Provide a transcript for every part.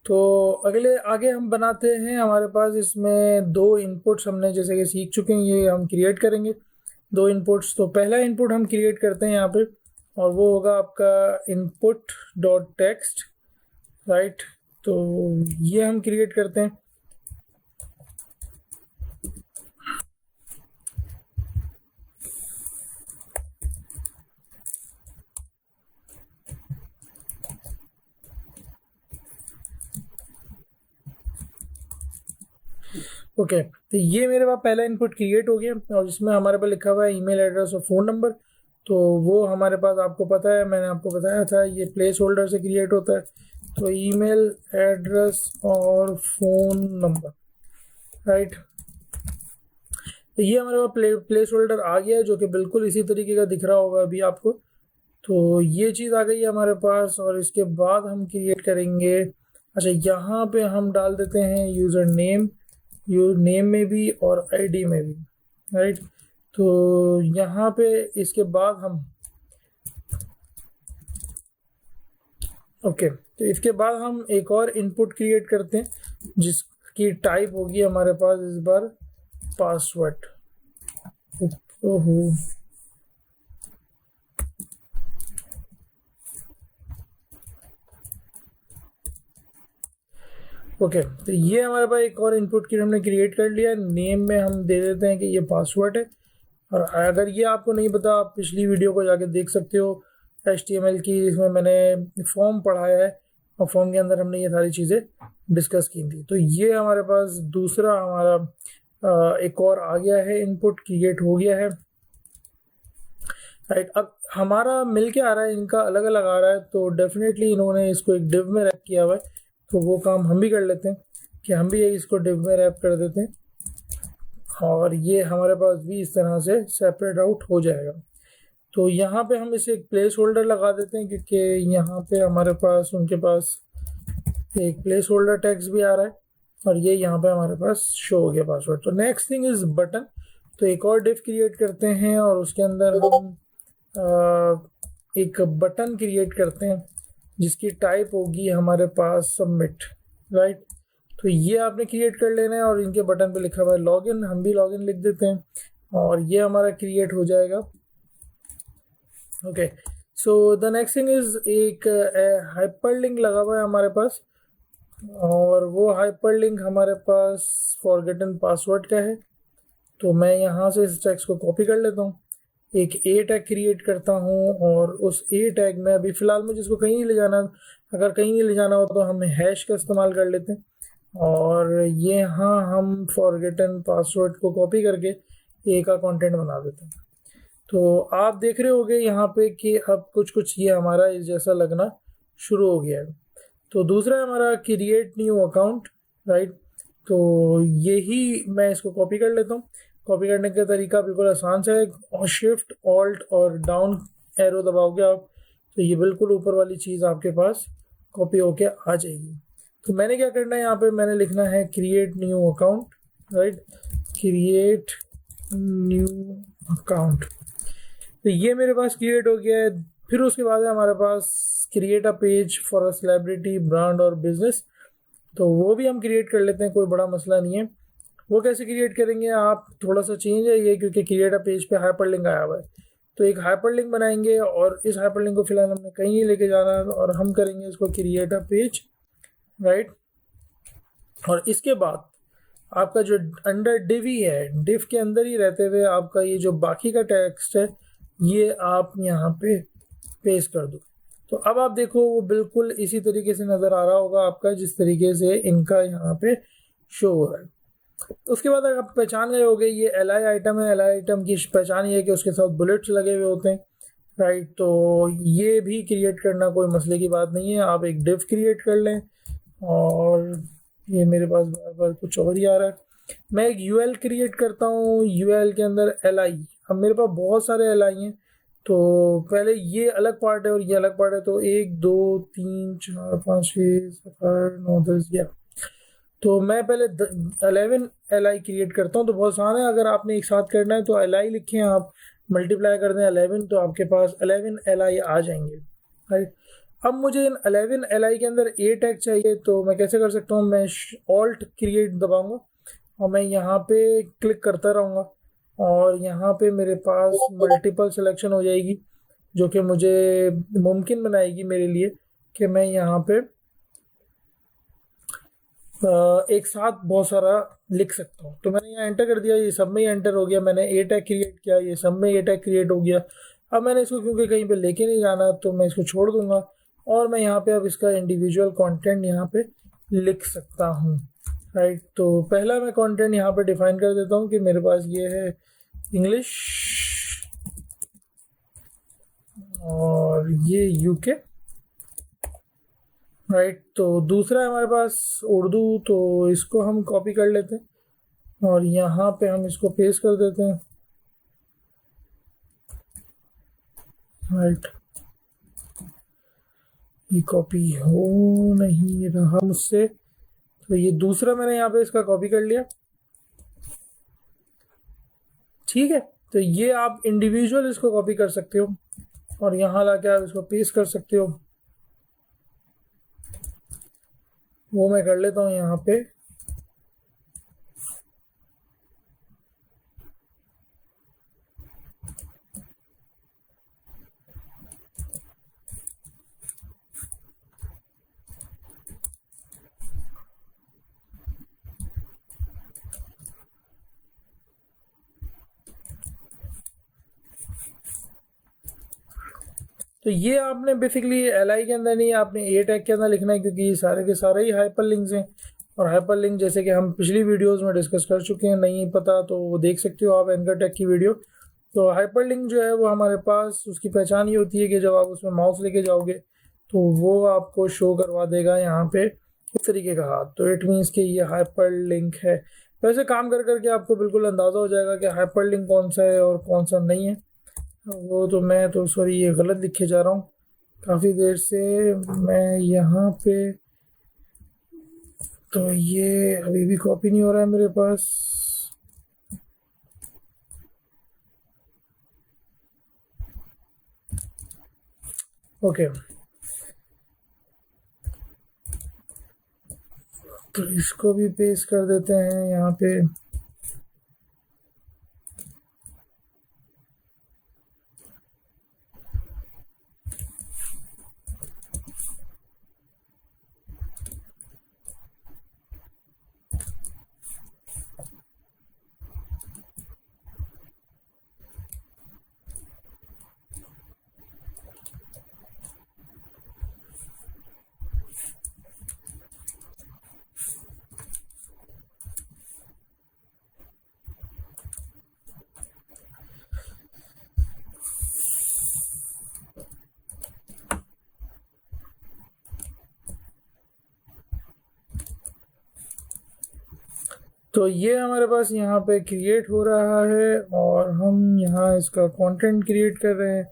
तो अगले आगे हम बनाते हैं, हमारे पास इसमें दो इनपुट्स हमने जैसे कि सीख चुके हैं, ये हम क्रिएट करेंगे दो इनपुट्स। तो पहला इनपुट हम क्रिएट करते हैं यहाँ पे, और वो होगा आपका इनपुट डॉट टेक्स्ट, राइट। तो ये हम क्रिएट करते हैं। ओके, तो ये मेरे पास पहला इनपुट क्रिएट हो गया, और इसमें हमारे पास लिखा हुआ है ईमेल एड्रेस और फ़ोन नंबर। तो वो हमारे पास, आपको पता है, मैंने आपको बताया था, ये प्लेस होल्डर से क्रिएट होता है। तो ईमेल एड्रेस और फ़ोन नंबर, राइट। तो ये हमारे पास प्लेस होल्डर आ गया है, जो कि बिल्कुल इसी तरीके का दिख रहा होगा अभी आपको। तो ये चीज़ आ गई है हमारे पास, और इसके बाद हम क्रिएट करेंगे, अच्छा यहाँ पे हम डाल देते हैं यूज़र नेम, नेम में भी और आईडी में भी, राइट। तो यहाँ पे इसके बाद हम ओके, तो इसके बाद हम एक और इनपुट क्रिएट करते हैं, जिसकी टाइप होगी हमारे पास इस बार पासवर्ड। ओहो, ओके, तो ये हमारे पास एक और इनपुट की हमने क्रिएट कर लिया। नेम में हम दे देते हैं कि ये पासवर्ड है, और अगर ये आपको नहीं पता, आप पिछली वीडियो को जाके देख सकते हो HTML की, जिसमें मैंने फॉर्म पढ़ाया है, और फॉर्म के अंदर हमने ये सारी चीज़ें डिस्कस की थी। तो ये हमारे पास दूसरा हमारा एक और आ गया है, इनपुट क्रिएट हो गया है, राइट। अब हमारा मिल के आ रहा है, इनका अलग अलग आ रहा है, तो डेफिनेटली इन्होंने इसको एक डिव में रैप किया हुआ है। तो वो काम हम भी कर लेते हैं कि हम भी इसको डिव में रैप कर देते हैं, और ये हमारे पास भी इस तरह से सेपरेट आउट हो जाएगा। तो यहाँ पे हम इसे एक प्लेस होल्डर लगा देते हैं, क्योंकि यहाँ पे हमारे पास, उनके पास एक प्लेस होल्डर टेक्स्ट भी आ रहा है, और ये यहाँ पे हमारे पास शो हो गया पासवर्ड। तो नेक्स्ट थिंग इज बटन। तो एक और डिव क्रिएट करते हैं, और उसके अंदर हम एक बटन क्रिएट करते हैं, जिसकी टाइप होगी हमारे पास सबमिट, राइट। तो ये आपने क्रिएट कर लेना है, और इनके बटन पे लिखा हुआ है लॉगिन, हम भी लॉगिन लिख देते हैं, और ये हमारा क्रिएट हो जाएगा। Okay, so the next thing is एक हाइपरलिंक लगा हुआ है हमारे पास, और वो हाइपरलिंक हमारे पास फॉरगेटन पासवर्ड का है। तो मैं यहाँ से इस टेक्स्ट को कॉपी कर लेता हूँ, एक ए टैग क्रिएट करता हूँ, और उस ए टैग में अभी फ़िलहाल मुझे इसको कहीं नहीं ले जाना। अगर कहीं नहीं ले जाना हो तो हम हैश का इस्तेमाल कर लेते हैं, और ये यहाँ हम फॉरगेटन पासवर्ड को कॉपी करके ए का कंटेंट बना देते हैं। तो आप देख रहे होंगे यहाँ पे कि अब कुछ कुछ ये हमारा इस जैसा लगना शुरू हो गया है। तो दूसरा हमारा क्रिएट न्यू अकाउंट, राइट। तो यही मैं इसको कॉपी कर लेता हूँ। कॉपी करने का तरीका बिल्कुल आसान सा है, और शिफ्ट ऑल्ट और डाउन एरो दबाओगे आप, तो ये बिल्कुल ऊपर वाली चीज़ आपके पास कॉपी होके आ जाएगी। तो मैंने क्या करना है, यहाँ पे मैंने लिखना है create new account, right, create new account. तो ये मेरे पास क्रिएट हो गया है। फिर उसके बाद है हमारे पास create a page for a celebrity brand और बिजनेस। तो वो भी हम क्रिएट कर लेते हैं, कोई बड़ा मसला नहीं है। वो कैसे क्रिएट करेंगे आप, थोड़ा सा चेंज है ये, क्योंकि क्रिएट अ पेज पे हाइपरलिंक आया हुआ है। तो एक हाइपरलिंक बनाएंगे, और इस हाइपरलिंक को फिलहाल हमने कहीं नहीं लेके जाना है, और हम करेंगे इसको क्रिएट अ पेज, राइट। और इसके बाद आपका जो अंडर डिव ही है, डिव के अंदर ही रहते हुए आपका ये जो बाकी का टेक्स्ट है, ये आप यहाँ पे पेस्ट कर दो। तो अब आप देखो, वो बिल्कुल इसी तरीके से नज़र आ रहा होगा आपका, जिस तरीके से इनका यहाँ पे शो हो रहा है। उसके बाद अगर आप पहचान गए होंगे, ये LI आइटम है। LI आइटम की पहचान ये है कि उसके साथ बुलेट्स लगे हुए होते हैं, राइट। तो ये भी क्रिएट करना कोई मसले की बात नहीं है, आप एक डिव क्रिएट कर लें। और ये मेरे पास बार बार कुछ और ही आ रहा है। मैं एक UL क्रिएट करता हूँ, UL के अंदर LI। अब मेरे पास बहुत सारे LI हैं, तो पहले ये अलग पार्ट है और ये अलग पार्ट है, तो 1 2 3 4 5 6 7 8 9 10 11। तो मैं पहले 11 LI क्रिएट करता हूँ। तो बहुत आसान है, अगर आपने एक साथ करना है तो LI लिखें, आप मल्टीप्लाई कर दें 11, तो आपके पास 11 LI आ जाएंगे, राइट। अब मुझे इन 11 li के अंदर ए टैग चाहिए, तो मैं कैसे कर सकता हूँ, मैं ऑल्ट क्रिएट दबाऊंगा और मैं यहाँ पे क्लिक करता रहूँगा और यहाँ पे मेरे पास मल्टीपल सिलेक्शन हो जाएगी, जो कि मुझे मुमकिन बनाएगी मेरे लिए कि मैं यहाँ पे एक साथ बहुत सारा लिख सकता हूँ। तो मैंने यहाँ एंटर कर दिया, ये सब में ही एंटर हो गया, मैंने ए टैग क्रिएट किया, ये सब में ए टैग क्रिएट हो गया। अब मैंने इसको क्योंकि कहीं पे लेके नहीं जाना, तो मैं इसको छोड़ दूंगा और मैं यहाँ पे अब इसका इंडिविजुअल कंटेंट यहाँ पे लिख सकता हूँ, राइट। तो पहला मैं कंटेंट यहाँ पे डिफाइन कर देता हूँ कि मेरे पास ये है इंग्लिश और ये यूके, राइट। तो दूसरा है हमारे पास उर्दू, तो इसको हम कॉपी कर लेते हैं और यहाँ पे हम इसको पेस्ट कर देते हैं, राइट। ये कॉपी हो नहीं रहा मुझसे, तो ये दूसरा मैंने यहाँ पे इसका कॉपी कर लिया, ठीक है। तो ये आप इंडिविजुअल इसको कॉपी कर सकते हो और यहाँ लाके आप इसको पेस्ट कर सकते हो। वो मैं कर लेता हूँ यहाँ पे, तो ये आपने बेसिकली एल के अंदर नहीं, आपने ए टैग के अंदर लिखना है, क्योंकि ये सारे के सारे ही हाइपर लिंक्स हैं। और हाइपर लिंक जैसे कि हम पिछली वीडियोस में डिस्कस कर चुके हैं, नहीं पता तो वो देख सकते हो आप एंकर टैग की वीडियो। तो हाइपर लिंक जो है वो हमारे पास उसकी पहचान ये होती है कि जब आप उसमें माउस लेके जाओगे तो वो आपको शो करवा देगा यहाँ पे इस तरीके का हाथ, तो इट मीन्स कि ये हाइपर लिंक है। वैसे काम कर करके आपको बिल्कुल अंदाज़ा हो जाएगा कि हाइपर लिंक कौन सा है और कौन सा नहीं है। वो तो मैं तो सॉरी ये गलत लिखे जा रहा हूँ काफ़ी देर से मैं यहाँ पे, तो ये अभी भी कॉपी नहीं हो रहा है मेरे पास। ओके, तो इसको भी पेस्ट कर देते हैं यहाँ पे। तो ये हमारे पास यहाँ पे क्रिएट हो रहा है और हम यहाँ इसका कंटेंट क्रिएट कर रहे हैं।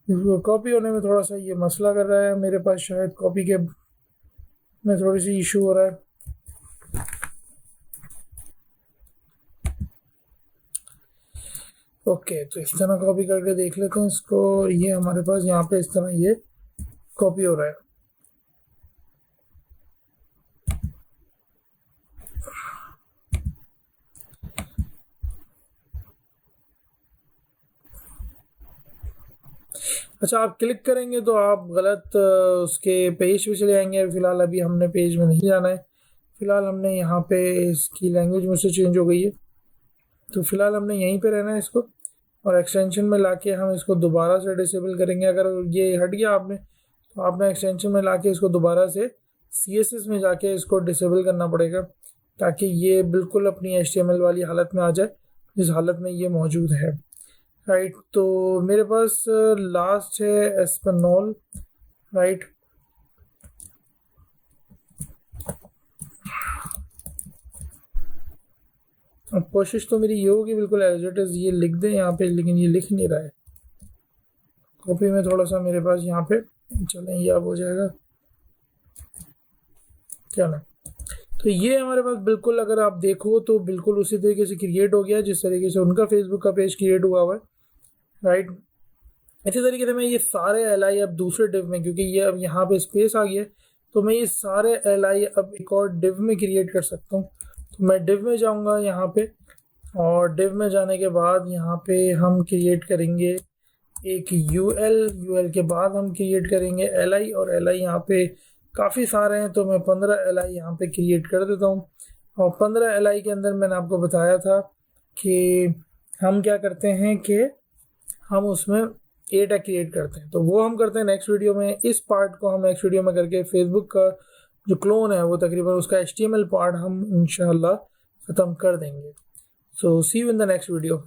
इसको कॉपी होने में थोड़ा सा ये मसला कर रहा है मेरे पास, शायद कॉपी के में थोड़ी सी इशू हो रहा है। ओके, तो इस तरह कॉपी करके देख लेते हैं इसको। ये हमारे पास यहाँ पे इस तरह ये कॉपी हो रहा है। अच्छा, आप क्लिक करेंगे तो आप गलत उसके पेज पे चले जाएंगे। फिलहाल अभी हमने पेज में नहीं जाना है, फिलहाल हमने यहाँ पे इसकी लैंग्वेज मुझसे चेंज हो गई है, तो फिलहाल हमने यहीं पे रहना है इसको। और एक्सटेंशन में लाके हम इसको दोबारा से डिसेबल करेंगे। अगर ये हट गया आपने, तो आपने एक्सटेंशन में लाके इसको दोबारा से CSS में जाके इसको डिसेबल करना पड़ेगा, ताकि ये बिल्कुल अपनी HTML वाली हालत में आ जाए जिस हालत में ये मौजूद है, राइट। तो मेरे पास लास्ट है एस्पेनॉल, राइट। अब कोशिश तो मेरी ये होगी बिल्कुल एज इट इज़ ये लिख दें यहाँ पे, लेकिन ये लिख नहीं रहा है। कॉपी में थोड़ा सा मेरे पास यहाँ पे चलें, ये अब हो जाएगा क्या ना। तो ये हमारे पास बिल्कुल अगर आप देखो तो बिल्कुल उसी तरीके से क्रिएट हो गया जिस तरीके से उनका फेसबुक का पेज क्रिएट हुआ है, राइट। इसी तरीके से मैं ये सारे एल आई अब दूसरे डिव में, क्योंकि ये अब यहाँ पे स्पेस आ गया है, तो मैं ये सारे एल आई अब एक और डिव में क्रिएट कर सकता हूँ। तो मैं डिव में जाऊँगा यहाँ पे, और डिव में जाने के बाद यहाँ पे हम क्रिएट करेंगे एक यूएल के बाद हम क्रिएट करेंगे एल आई, और एल आई यहाँ पे काफ़ी सारे हैं, तो मैं 15 एल आई यहाँ पे क्रिएट कर देता हूँ। और 15 एल आई के अंदर मैंने आपको बताया था कि हम क्या करते हैं कि हम उसमें ए टैग क्रिएट करते हैं, तो वो हम करते हैं नेक्स्ट वीडियो में। इस पार्ट को हम नेक्स्ट वीडियो में करके फेसबुक का जो क्लोन है वो तकरीबन उसका HTML पार्ट हम इंशाल्लाह ख़त्म कर देंगे। So see you in the next video.